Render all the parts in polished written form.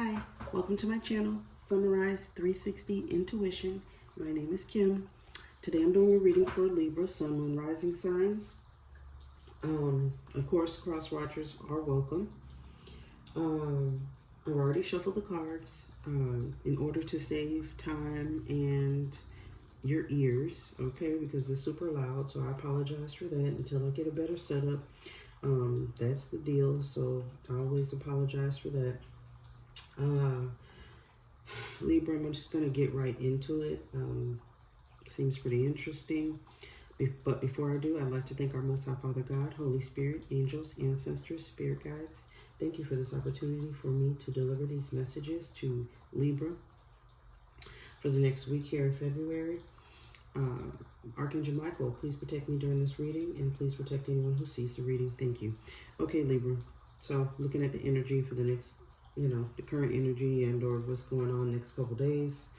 Hi, welcome to my channel, Summarize 360 Intuition. My name is Kim. Today I'm doing a reading for Libra, Sun, Moon, Rising signs. Of course, cross watchers are welcome. I've already shuffled the cards in order to save time and your ears, okay, because it's super loud, so I apologize for that until I get a better setup. That's the deal, so I always apologize for that. Libra, I'm just going to get right into it. Seems pretty interesting. But before I do, I'd like to thank our Most High Father God, Holy Spirit, angels, ancestors, spirit guides. Thank you for this opportunity for me to deliver these messages to Libra for the next week here in February. Archangel Michael, please protect me during this reading, and please protect anyone who sees the reading. Thank you. Okay, Libra. So looking at the energy for the next, the current energy and or what's going on next couple days.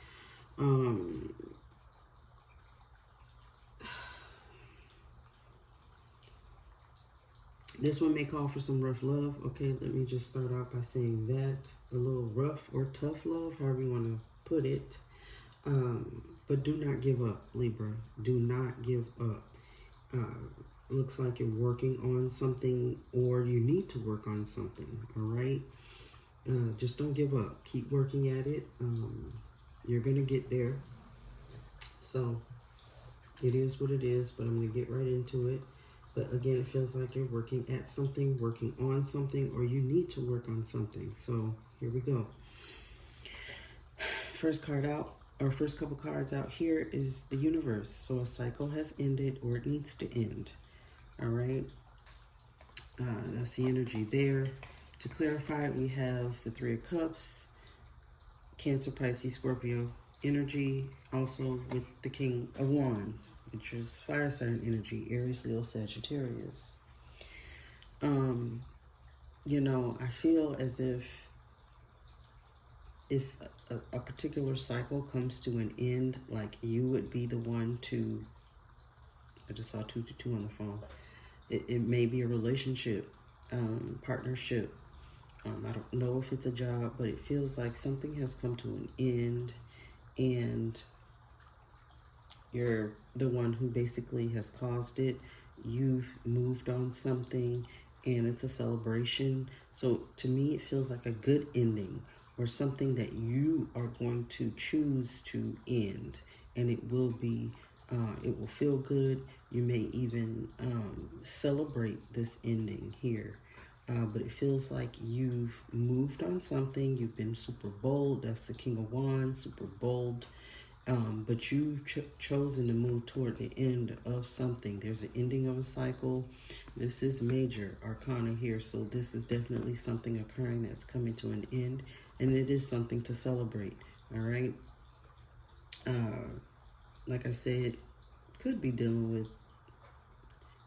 This one may call for some rough love. Okay, let me just start out by saying that. A little rough or tough love, however you want to put it. But do not give up, Libra. Do not give up. Looks like you're working on something, or you need to work on something, all right? Just don't give up. Keep working at it. You're going to get there. So it is what it is, but I'm going to get right into it. But again, it feels like you're working at something, working on something, or you need to work on something. So here we go. First card out, or first couple cards out here is the universe. So a cycle has ended, or it needs to end. All right. That's the energy there. To clarify, we have the Three of Cups, Cancer, Pisces, Scorpio energy, also with the King of Wands, which is fire sign energy, Aries, Leo, Sagittarius. I feel as if a particular cycle comes to an end, like you would be the one to, I just saw 222 on the phone. It may be a relationship, partnership. I don't know if it's a job, but it feels like something has come to an end, and you're the one who basically has caused it. You've moved on something, and it's a celebration. So to me, it feels like a good ending, or something that you are going to choose to end, and it will be, it will feel good. You may even celebrate this ending here. But it feels like you've moved on something. You've been super bold. That's the King of Wands, super bold. But you've chosen to move toward the end of something. There's an ending of a cycle. This is major arcana here. So this is definitely something occurring that's coming to an end. And it is something to celebrate. All right. Like I said, could be dealing with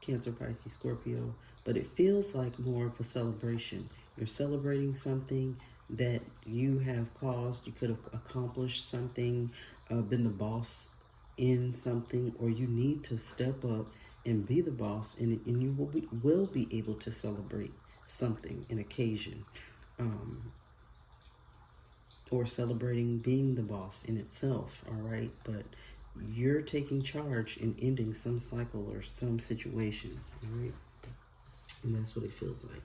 Cancer, Pisces, Scorpio, but it feels like more of a celebration. You're celebrating something that you have caused. You could have accomplished something, been the boss in something, or you need to step up and be the boss, and you will be able to celebrate something, an occasion, or celebrating being the boss in itself, all right? But you're taking charge and ending some cycle or some situation, all right? And that's what it feels like.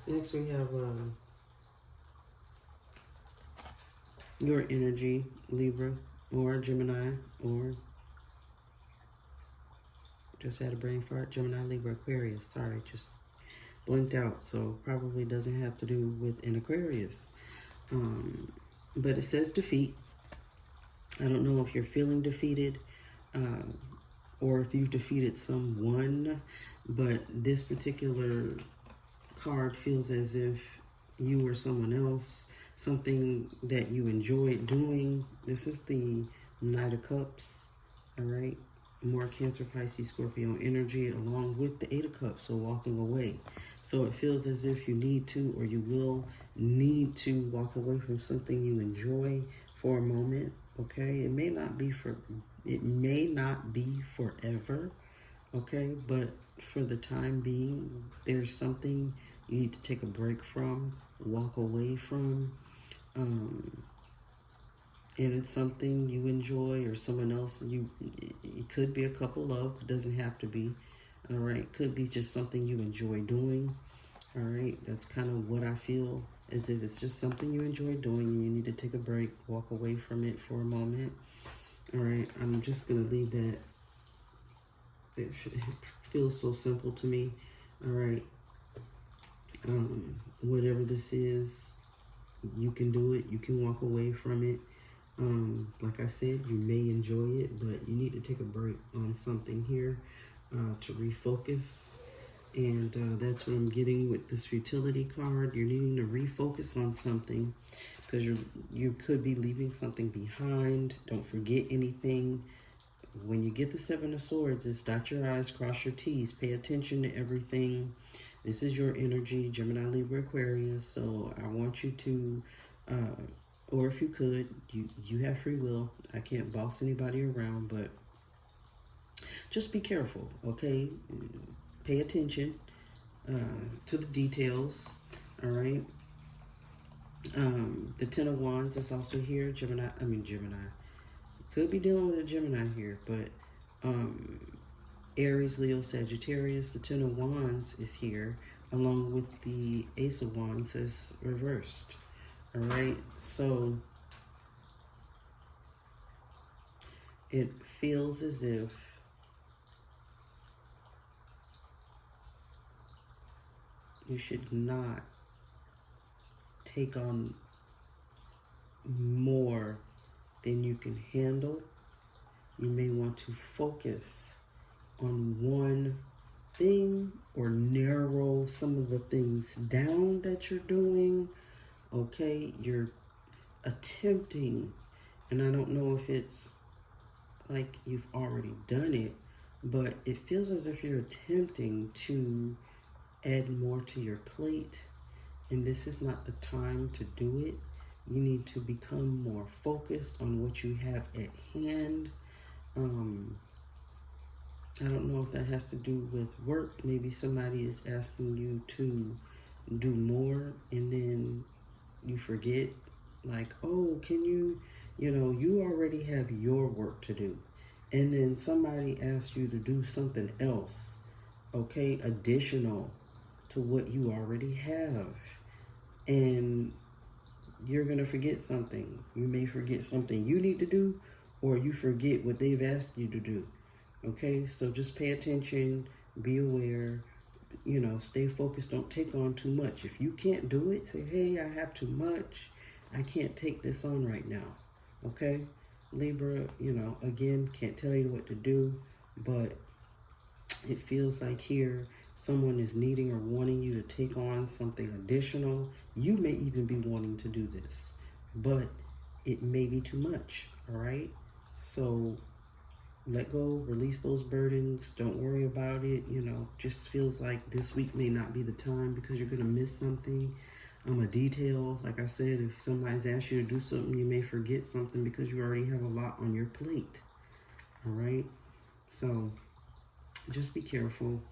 Next we have your energy, Libra, or Gemini, or just had a brain fart, Gemini, Libra, Aquarius. Sorry, just blinked out, so probably doesn't have to do with an Aquarius. But it says defeat. I don't know if you're feeling defeated, or if you've defeated someone, but this particular card feels as if you or someone else, something that you enjoyed doing. This is the Knight of Cups, all right? More Cancer, Pisces, Scorpio energy, along with the Eight of Cups, so walking away. So it feels as if you need to, or you will need to walk away from something you enjoy for a moment, okay? It may not be forever, okay? But for the time being, there's something you need to take a break from, walk away from, um, and it's something you enjoy or someone else it could be a couple of, it doesn't have to be, all right? Could be just something you enjoy doing, all right? That's kind of what I feel, as if it's just something you enjoy doing and you need to take a break, walk away from it for a moment. All right, I'm just gonna leave that. It feels so simple to me. All right, whatever this is, you can do it. You can walk away from it. Like I said, you may enjoy it, but you need to take a break on something here to refocus. And that's what I'm getting with this futility card. You're needing to refocus on something because you could be leaving something behind. Don't forget anything. When you get the Seven of Swords, it's dot your I's, cross your T's, pay attention to everything. This is your energy, Gemini, Libra, Aquarius. So I want you to, or if you could, you have free will. I can't boss anybody around, but just be careful, okay? Pay attention to the details, all right? The Ten of Wands is also here, Gemini. Could be dealing with a Gemini here, but Aries, Leo, Sagittarius, the Ten of Wands is here, along with the Ace of Wands as reversed. All right, so it feels as if you should not take on more than you can handle. You may want to focus on one thing or narrow some of the things down that you're doing. Okay, you're attempting, and I don't know if it's like you've already done it, but it feels as if you're attempting to add more to your plate, and this is not the time to do it. You need to become more focused on what you have at hand. I don't know if that has to do with work. Maybe somebody is asking you to do more and then you forget, like, oh, can you already have your work to do. And then somebody asks you to do something else, okay, additional to what you already have. And you're going to forget something. You may forget something you need to do, or you forget what they've asked you to do. Okay, so just pay attention, be aware, stay focused, don't take on too much. If you can't do it, say, hey, I have too much. I can't take this on right now. Okay, Libra, again, can't tell you what to do, but it feels like here someone is needing or wanting you to take on something additional. You may even be wanting to do this, but it may be too much, all right? So let go, release those burdens. Don't worry about it. Just feels like this week may not be the time because you're going to miss something. A detail, like I said, if somebody's asked you to do something, you may forget something because you already have a lot on your plate. All right? So just be careful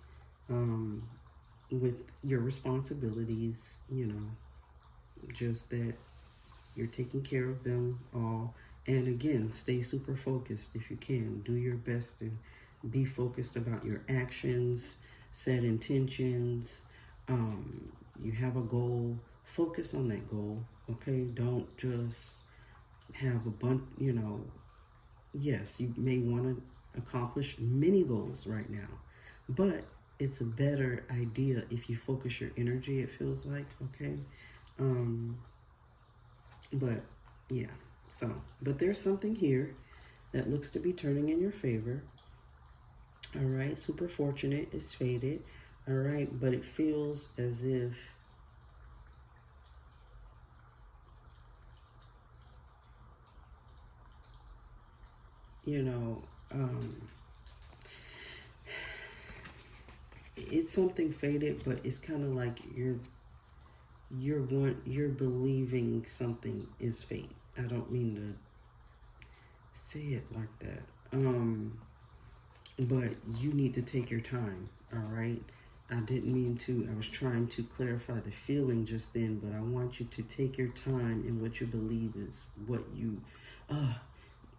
with your responsibilities, just that you're taking care of them all. And again, stay super focused if you can. Do your best to be focused about your actions, set intentions. You have a goal, focus on that goal, okay? Don't just have a bunch, yes, you may want to accomplish many goals right now, but it's a better idea if you focus your energy, it feels like, okay? But yeah, but there's something here that looks to be turning in your favor. All right, super fortunate is faded. All right, but it feels as if it's something faded, but it's kind of like you're believing something is fate. I don't mean to say it like that. but you need to take your time, all right? I didn't mean to, I was trying to clarify the feeling just then, but I want you to take your time in what you believe is what you,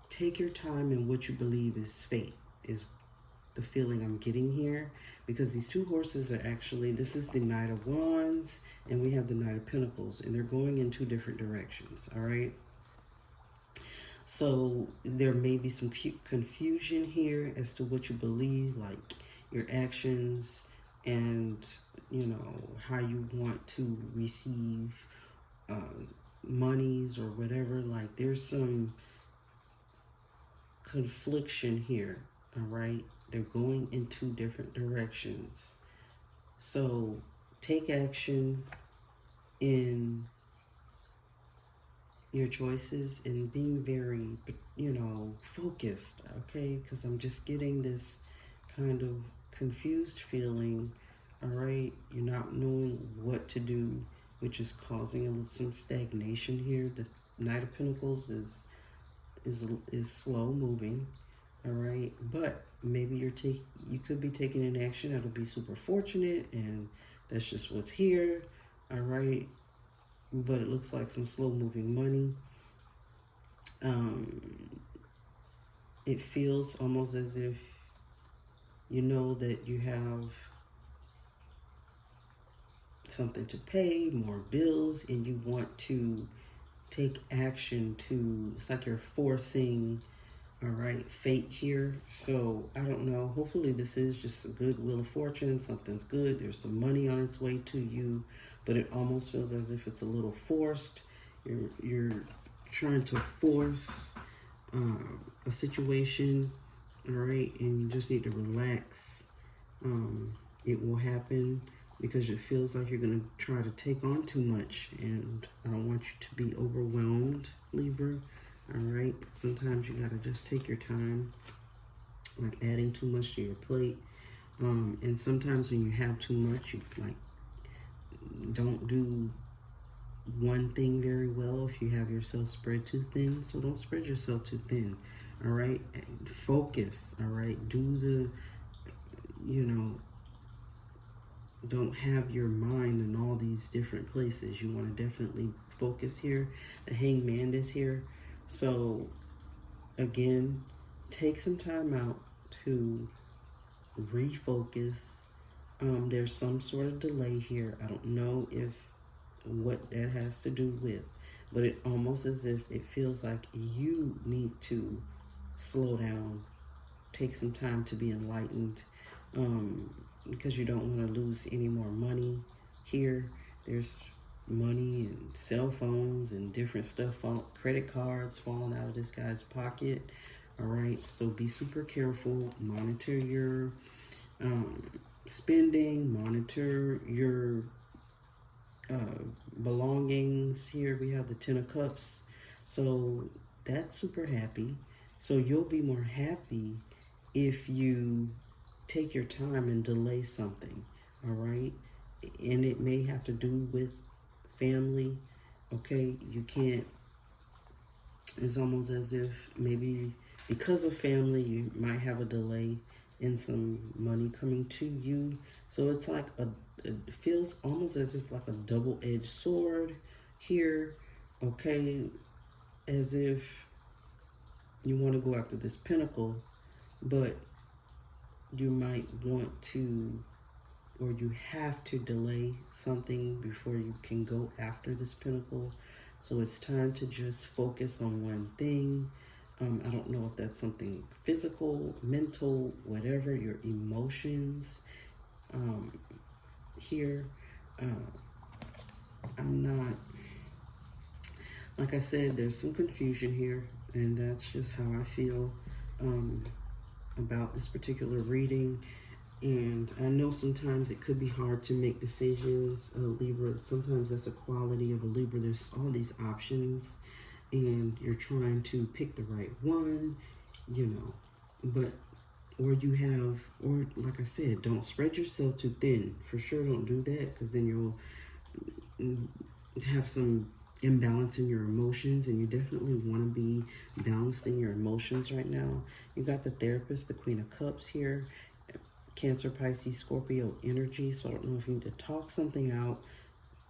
take your time in what you believe is fate, is the feeling I'm getting here, because these two horses are actually, this is the Knight of Wands and we have the Knight of Pentacles, and they're going in two different directions, all right? So there may be some confusion here as to what you believe, like your actions and, you know, how you want to receive uh, monies or whatever. Like there's some confliction here, all right? They're going in two different directions. So take action in your choices and being very, you know, focused, okay? Because I'm just getting this kind of confused feeling, all right? You're not knowing what to do, which is causing some stagnation here. The Knight of Pentacles is slow moving, all right? But maybe you could be taking an action that'll be super fortunate, and that's just what's here, all right? But it looks like some slow moving money. It feels almost as if you know that you have something to pay, more bills, and you want to take action to, it's like you're forcing, all right, fate here. So I don't know, hopefully this is just a good wheel of fortune, something's good, there's some money on its way to you, but it almost feels as if it's a little forced. You're trying to force a situation, all right, and you just need to relax. It will happen because it feels like you're going to try to take on too much, and I don't want you to be overwhelmed, Libra, all right? Sometimes you got to just take your time, like adding too much to your plate. And sometimes when you have too much, you like don't do one thing very well if you have yourself spread too thin. So don't spread yourself too thin, all right? Focus, all right? Do the, you know, don't have your mind in all these different places. You want to definitely focus here. The Hangman is here. So again, take some time out to refocus. There's some sort of delay here. I don't know what that has to do with, but it almost as if it feels like you need to slow down, take some time to be enlightened, because you don't want to lose any more money here. There's money and cell phones and different stuff, credit cards falling out of this guy's pocket, all right? So be super careful, monitor your spending, monitor your belongings. Here we have the Ten of Cups, so that's super happy. So you'll be more happy if you take your time and delay something, all right? And it may have to do with family, okay? You can't, it's almost as if maybe because of family, you might have a delay in some money coming to you. So it's like it feels almost as if like a double-edged sword here, okay? As if you want to go after this pentacle, but you might want to, or you have to delay something before you can go after this pentacle. So it's time to just focus on one thing. I don't know if that's something physical, mental, whatever, your emotions here. I'm not, like I said, there's some confusion here, and that's just how I feel about this particular reading. And I know sometimes it could be hard to make decisions, Libra. Sometimes that's a quality of a Libra. There's all these options, and you're trying to pick the right one, you know. But, or you have, or like I said, don't spread yourself too thin. For sure, don't do that, because then you'll have some imbalancing your emotions, and you definitely want to be balancing your emotions right now. You got the Therapist, the Queen of Cups here, Cancer, Pisces, Scorpio energy. So I don't know if you need to talk something out,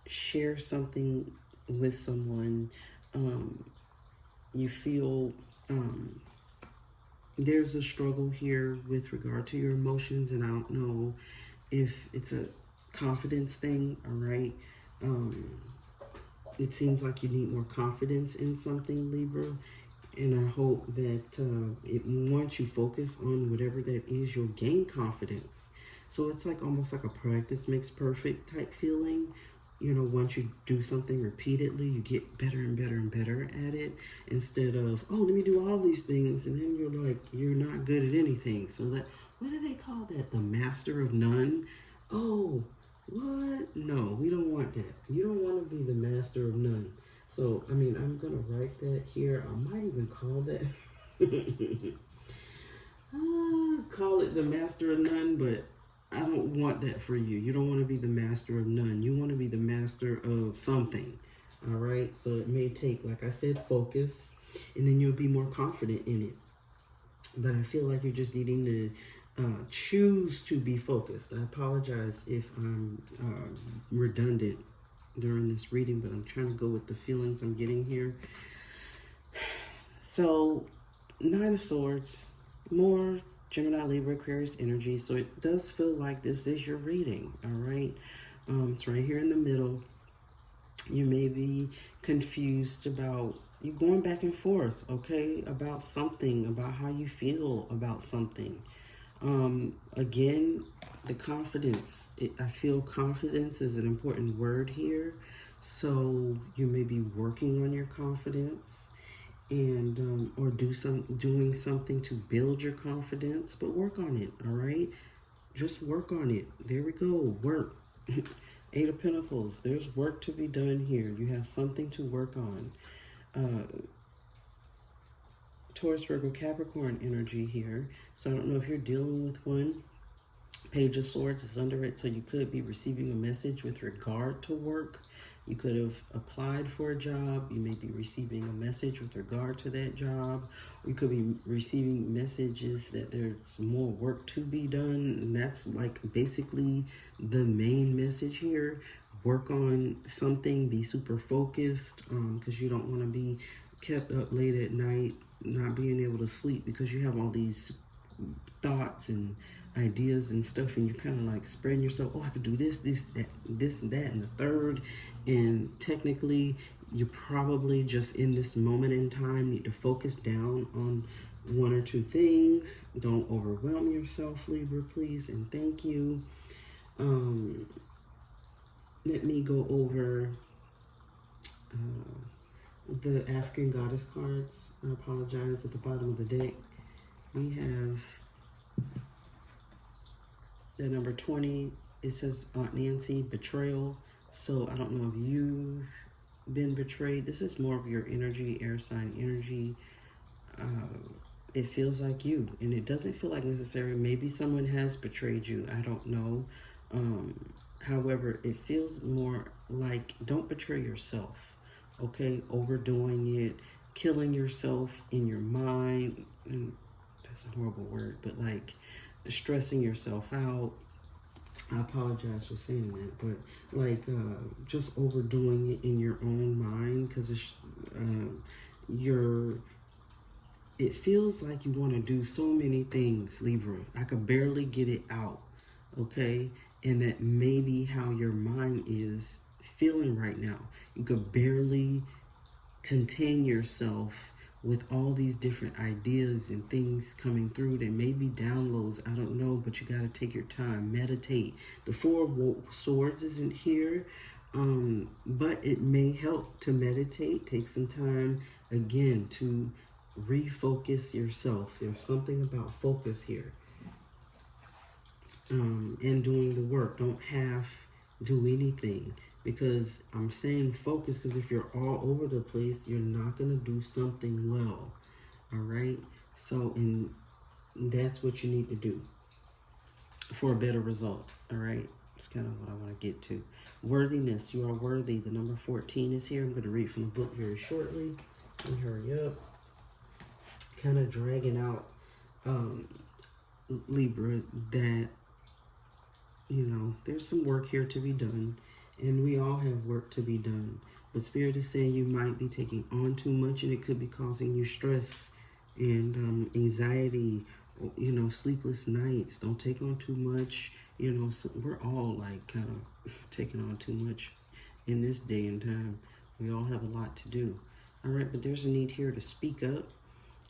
share something with someone. You feel there's a struggle here with regard to your emotions, and I don't know if it's a confidence thing, all right? It seems like you need more confidence in something, Libra, and I hope that once you focus on whatever that is, you'll gain confidence. So it's like almost like a practice makes perfect type feeling. You know, once you do something repeatedly, you get better and better and better at it, instead of, oh, let me do all these things, and then you're like, you're not good at anything. So that, what do they call that? The master of none? Oh, what? No, we don't want that. You don't want to be the master of none. So, I mean, I'm going to write that here. I might even call that, call it the master of none, but I don't want that for you. You don't want to be the master of none. You want to be the master of something. All right. So it may take, like I said, focus, and then you'll be more confident in it. But I feel like you're just needing to choose to be focused. I apologize if I'm redundant during this reading, but I'm trying to go with the feelings I'm getting here. So, Nine of Swords, more Gemini, Libra, Aquarius energy. So it does feel like this is your reading, all right? It's right here in the middle. You may be confused about, you going back and forth, okay, about something, about how you feel about something. Again, the confidence. I feel confidence is an important word here. So you may be working on your confidence, and or doing something to build your confidence, but work on it, all right? Just work on it. There we go. Work. Eight of Pentacles. There's work to be done here. You have something to work on. Taurus, Virgo, Capricorn energy here. So I don't know if you're dealing with one. Page of Swords is under it, so you could be receiving a message with regard to work. You could have applied for a job. You may be receiving a message with regard to that job. You could be receiving messages that there's more work to be done, and that's like basically the main message here. Work on something, be super focused, because you don't want to be kept up late at night, not being able to sleep because you have all these thoughts and ideas and stuff, and you're kind of like spreading yourself. Oh, I could do this, and that, and the third. And technically, you probably just in this moment in time need to focus down on one or two things. Don't overwhelm yourself, Libra, please, and thank you. Let me go over the African Goddess cards. I apologize, at the bottom of the deck. We have the number 20. It says Aunt Nancy, betrayal. So I don't know if you've been betrayed. This is more of your energy, air sign energy. It feels like you, and it doesn't feel like necessary. Maybe someone has betrayed you. I don't know. However, it feels more like don't betray yourself. Okay, overdoing it, killing yourself in your mind. That's a horrible word, but like stressing yourself out. I apologize for saying that, but like just overdoing it in your own mind, because it's it feels like you want to do so many things, Libra. I could barely get it out, okay? And that may be how your mind is feeling right now. You could barely contain yourself with all these different ideas and things coming through. There may be downloads, I don't know, but you got to take your time, meditate. The Four of Swords isn't here, but it may help to meditate. Take some time, again, to refocus yourself. There's something about focus here, and doing the work. Don't do anything, because I'm saying focus, because if you're all over the place, you're not going to do something well. All right? So, and that's what you need to do for a better result. All right? It's kind of what I want to get to. Worthiness. You are worthy. The number 14 is here. I'm going to read from the book very shortly. Let me hurry up. Kind of dragging out Libra, that, you know, there's some work here to be done. And we all have work to be done. But Spirit is saying you might be taking on too much, and it could be causing you stress and anxiety, you know, sleepless nights. Don't take on too much. You know, so we're all like kind of taking on too much in this day and time. We all have a lot to do. All right, but there's a need here to speak up.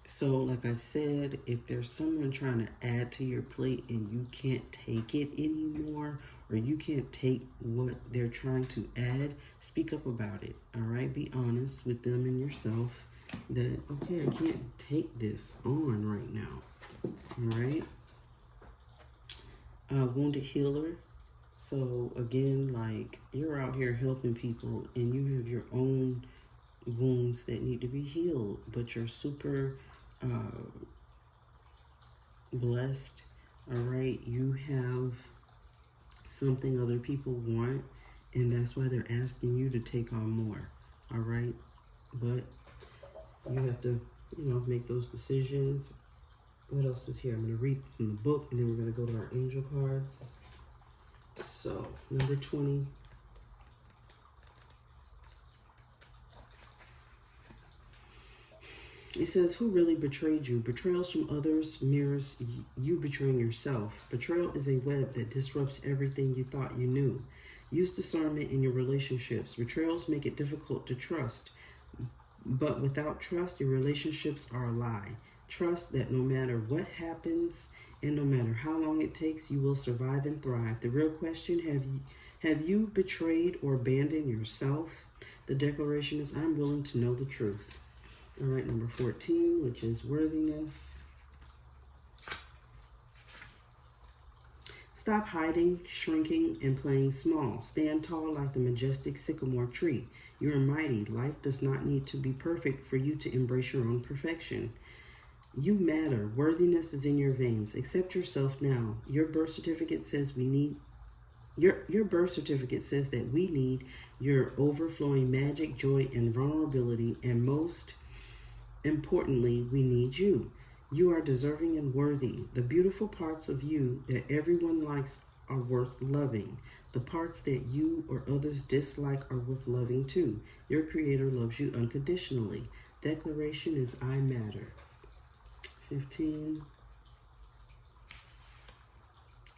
So like I said, if there's someone trying to add to your plate and you can't take it anymore, or you can't take what they're trying to add, speak up about it. All right, be honest with them and yourself that, okay, I can't take this on right now. All right. Wounded healer. So again, like, you're out here helping people and you have your own wounds that need to be healed, but you're super blessed. All right, you have something other people want, and that's why they're asking you to take on more. All right, but you have to, you know, make those decisions. What else is here? I'm going to read from the book, and then we're going to go to our angel cards. So number 20. It says, who really betrayed you? Betrayals from others mirrors you betraying yourself. Betrayal is a web that disrupts everything you thought you knew. Use discernment in your relationships. Betrayals make it difficult to trust. But without trust, your relationships are a lie. Trust that no matter what happens and no matter how long it takes, you will survive and thrive. The real question, have you betrayed or abandoned yourself? The declaration is, I'm willing to know the truth. All right, number 14, which is worthiness. Stop hiding, shrinking, and playing small. Stand tall like the majestic sycamore tree. You are mighty. Life does not need to be perfect for you to embrace your own perfection. You matter. Worthiness is in your veins. Accept yourself now. Your birth certificate says your birth certificate says that we need your overflowing magic, joy, and vulnerability, and most importantly, we need you. You are deserving and worthy. The beautiful parts of you that everyone likes are worth loving. The parts that you or others dislike are worth loving too. Your Creator loves you unconditionally. Declaration is, I matter. 15.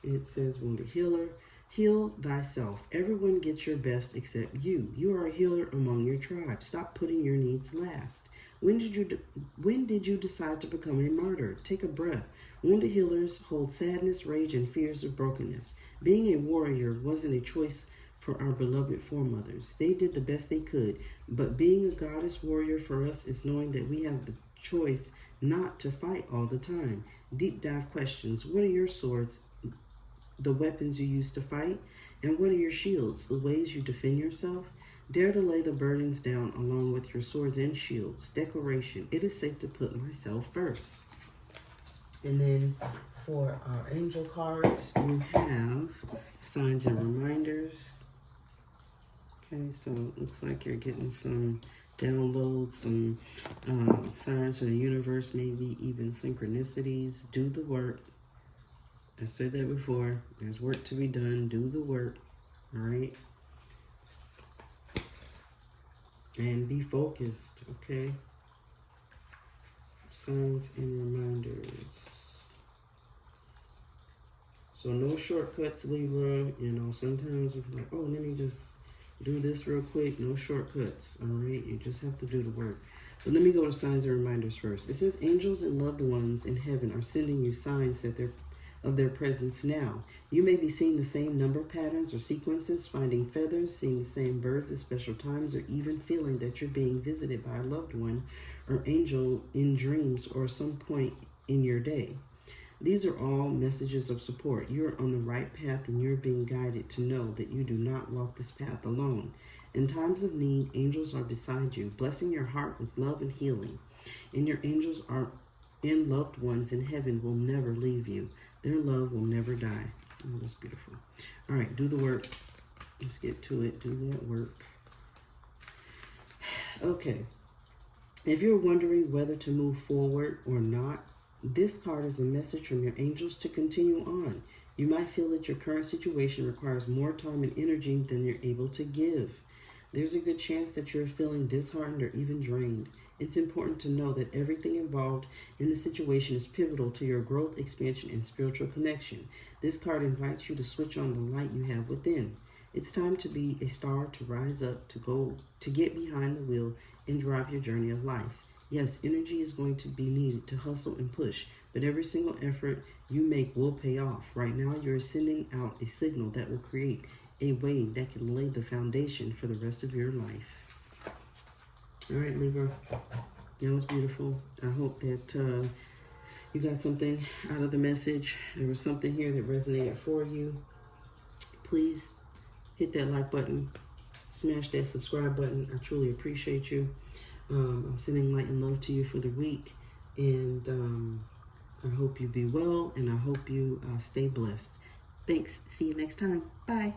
It says, wounded healer. Heal thyself. Everyone gets your best except you. You are a healer among your tribe. Stop putting your needs last. When did you decide to become a martyr? Take a breath. Wounded healers hold sadness, rage, and fears of brokenness. Being a warrior wasn't a choice for our beloved foremothers. They did the best they could, but being a goddess warrior for us is knowing that we have the choice not to fight all the time. Deep dive questions. What are your swords, the weapons you use to fight? And what are your shields, the ways you defend yourself? Dare to lay the burdens down along with your swords and shields. Declaration. It is safe to put myself first. And then for our angel cards, you have signs and reminders. Okay, so it looks like you're getting some downloads, some signs from the universe, maybe even synchronicities. Do the work. I said that before. There's work to be done. Do the work. All right. And be focused, okay? Signs and reminders. So no shortcuts, Libra. You know, sometimes we're like, oh, let me just do this real quick. No shortcuts, all right? You just have to do the work. But let me go to signs and reminders first. It says, angels and loved ones in heaven are sending you signs that of their presence now. You may be seeing the same number patterns or sequences, finding feathers, seeing the same birds at special times, or even feeling that you're being visited by a loved one or angel in dreams or some point in your day. These are all messages of support. You're on the right path and you're being guided to know that you do not walk this path alone. In times of need, angels are beside you, blessing your heart with love and healing. And your loved ones in heaven will never leave you. Their love will never die. Oh, that's beautiful. All right, do the work. Let's get to it. Do that work. Okay. If you're wondering whether to move forward or not, this card is a message from your angels to continue on. You might feel that your current situation requires more time and energy than you're able to give. There's a good chance that you're feeling disheartened or even drained. It's important to know that everything involved in the situation is pivotal to your growth, expansion, and spiritual connection. This card invites you to switch on the light you have within. It's time to be a star, to rise up, to get behind the wheel and drive your journey of life. Yes, energy is going to be needed to hustle and push, but every single effort you make will pay off. Right now, you're sending out a signal that will create a wave that can lay the foundation for the rest of your life. All right, Libra, that was beautiful. I hope that you got something out of the message. There was something here that resonated for you. Please hit that like button, smash that subscribe button. I truly appreciate you. I'm sending light and love to you for the week, and I hope you be well, and I hope you stay blessed. Thanks. See you next time. Bye.